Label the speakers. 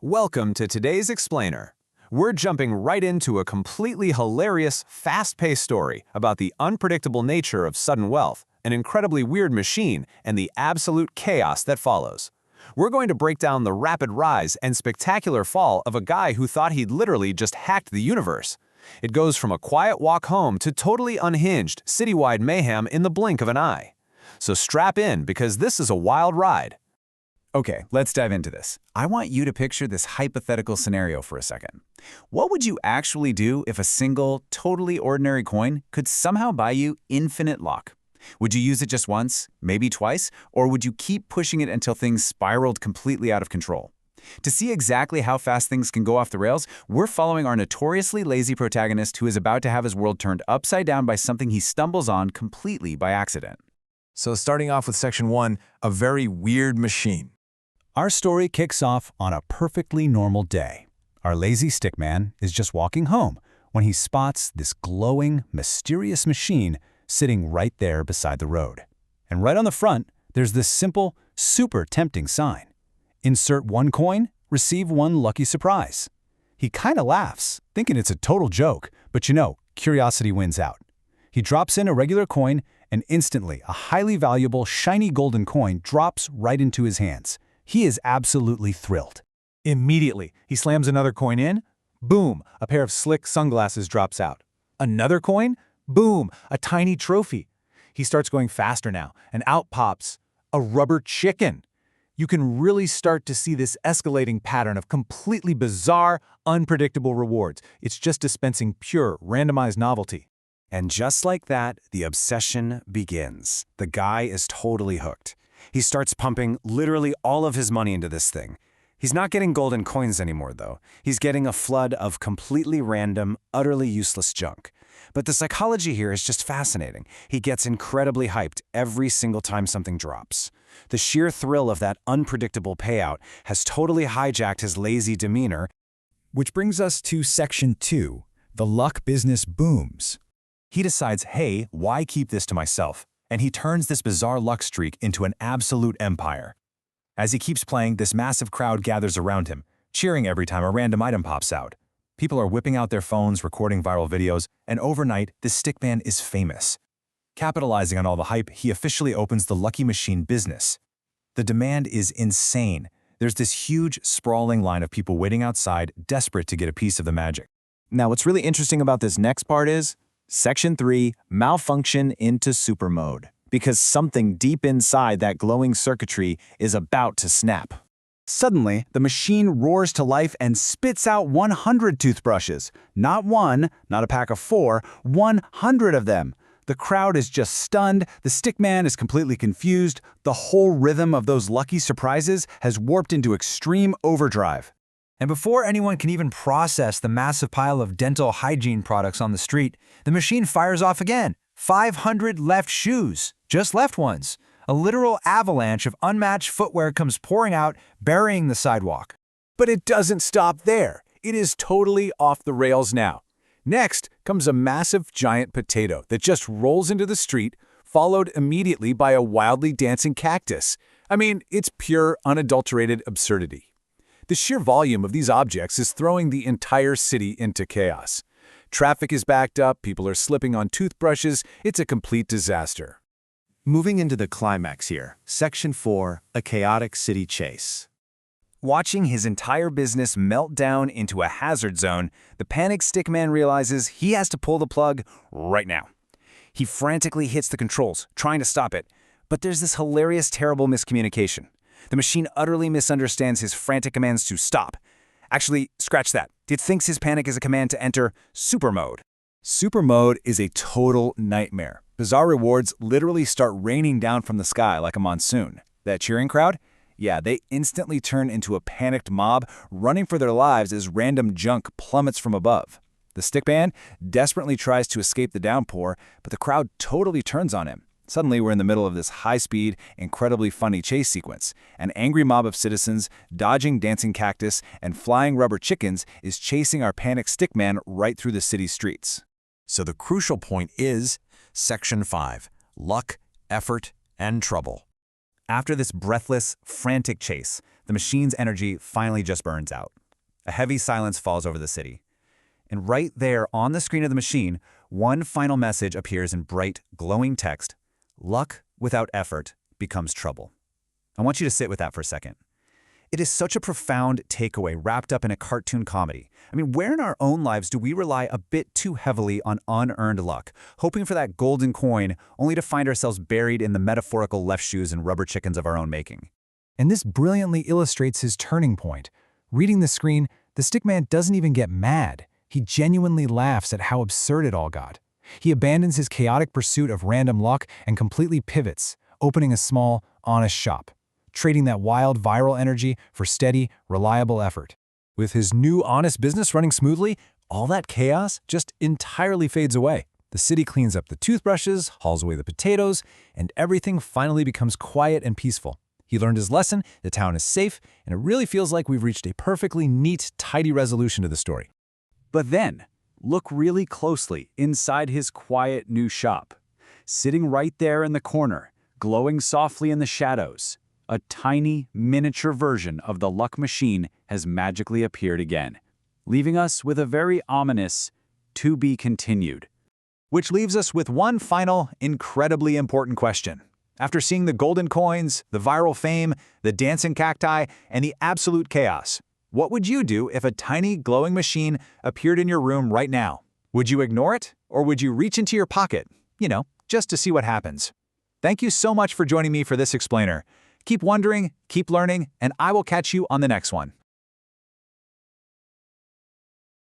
Speaker 1: Welcome to today's Explainer. We're jumping right into a completely hilarious, fast-paced story about the unpredictable nature of sudden wealth, an incredibly weird machine, and the absolute chaos that follows. We're going to break down the rapid rise and spectacular fall of a guy who thought he'd literally just hacked the universe. It goes from a quiet walk home to totally unhinged, citywide mayhem in the blink of an eye. So strap in, because this is a wild ride.
Speaker 2: Okay, let's dive into this. I want you to picture this hypothetical scenario for a second. What would you actually do if a single, totally ordinary coin could somehow buy you infinite luck? Would you use it just once, maybe twice, or would you keep pushing it until things spiraled completely out of control? To see exactly how fast things can go off the rails, we're following our notoriously lazy protagonist who is about to have his world turned upside down by something he stumbles on completely by accident.
Speaker 3: So starting off with Section 1, a very weird machine.
Speaker 4: Our story kicks off on a perfectly normal day. Our lazy stickman is just walking home when he spots this glowing, mysterious machine sitting right there beside the road. And right on the front, there's this simple, super tempting sign. Insert one coin, receive one lucky surprise. He kinda laughs, thinking it's a total joke, but curiosity wins out. He drops in a regular coin, and instantly a highly valuable, shiny golden coin drops right into his hands. He is absolutely thrilled.
Speaker 5: Immediately, he slams another coin in. Boom, a pair of slick sunglasses drops out. Another coin. Boom, a tiny trophy. He starts going faster now, and out pops a rubber chicken. You can really start to see this escalating pattern of completely bizarre, unpredictable rewards. It's just dispensing pure, randomized novelty.
Speaker 2: And just like that, the obsession begins. The guy is totally hooked. He starts pumping literally all of his money into this thing. He's not getting golden coins anymore, though. He's getting a flood of completely random, utterly useless junk. But the psychology here is just fascinating. He gets incredibly hyped every single time something drops. The sheer thrill of that unpredictable payout has totally hijacked his lazy demeanor.
Speaker 4: Which brings us to Section 2, the luck business booms.
Speaker 3: He decides, hey, why keep this to myself? And he turns this bizarre luck streak into an absolute empire. As he keeps playing, this massive crowd gathers around him, cheering every time a random item pops out. People are whipping out their phones, recording viral videos, and overnight, this stickman is famous. Capitalizing on all the hype, he officially opens the lucky machine business. The demand is insane. There's this huge, sprawling line of people waiting outside, desperate to get a piece of the magic.
Speaker 5: Now, what's really interesting about this next part is Section 3, malfunction into super mode, because something deep inside that glowing circuitry is about to snap.
Speaker 4: Suddenly, the machine roars to life and spits out 100 toothbrushes. Not one, not a pack of 4, 100 of them. The crowd is just stunned, the stickman is completely confused, the whole rhythm of those lucky surprises has warped into extreme overdrive.
Speaker 6: And before anyone can even process the massive pile of dental hygiene products on the street, the machine fires off again. 500 left shoes, just left ones. A literal avalanche of unmatched footwear comes pouring out, burying the sidewalk.
Speaker 5: But it doesn't stop there. It is totally off the rails now. Next comes a massive giant potato that just rolls into the street, followed immediately by a wildly dancing cactus. I mean, it's pure, unadulterated absurdity. The sheer volume of these objects is throwing the entire city into chaos. Traffic is backed up, people are slipping on toothbrushes, it's a complete disaster.
Speaker 7: Moving into the climax here, Section 4, a chaotic city chase.
Speaker 2: Watching his entire business melt down into a hazard zone, the panicked stickman realizes he has to pull the plug right now. He frantically hits the controls, trying to stop it, but there's this hilarious, terrible miscommunication. The machine utterly misunderstands his frantic commands to stop. Actually, scratch that. It thinks his panic is a command to enter super mode.
Speaker 5: Super mode is a total nightmare. Bizarre rewards literally start raining down from the sky like a monsoon. That cheering crowd? Yeah, they instantly turn into a panicked mob, running for their lives as random junk plummets from above. The stickman desperately tries to escape the downpour, but the crowd totally turns on him. Suddenly, we're in the middle of this high-speed, incredibly funny chase sequence. An angry mob of citizens, dodging dancing cactus and flying rubber chickens, is chasing our panicked stickman right through the city streets.
Speaker 3: So the crucial point is Section 5, luck, effort, and trouble.
Speaker 2: After this breathless, frantic chase, The machine's energy finally just burns out. A heavy silence falls over the city. And right there on the screen of the machine, one final message appears in bright, glowing text. Luck without effort becomes trouble. I want you to sit with that for a second. It is such a profound takeaway wrapped up in a cartoon comedy. I mean, where in our own lives do we rely a bit too heavily on unearned luck, hoping for that golden coin, only to find ourselves buried in the metaphorical left shoes and rubber chickens of our own making?
Speaker 4: And this brilliantly illustrates his turning point. Reading the screen, the Stickman doesn't even get mad. He genuinely laughs at how absurd it all got. He abandons his chaotic pursuit of random luck and completely pivots, opening a small, honest shop, trading that wild viral energy for steady, reliable effort. With his new honest business running smoothly, all that chaos just entirely fades away. The city cleans up the toothbrushes, hauls away the potatoes, and everything finally becomes quiet and peaceful. He learned his lesson, the town is safe, and it really feels like we've reached a perfectly neat, tidy resolution to the story.
Speaker 2: But then, look really closely inside his quiet new shop. Sitting right there in the corner, glowing softly in the shadows, a tiny, miniature version of the luck machine has magically appeared again, leaving us with a very ominous "to be continued." Which leaves us with one final, incredibly important question. After seeing the golden coins, the viral fame, the dancing cacti, and the absolute chaos, what would you do if a tiny, glowing machine appeared in your room right now? Would you ignore it, or would you reach into your pocket, just to see what happens? Thank you so much for joining me for this explainer. Keep wondering, keep learning, and I will catch you on the next one.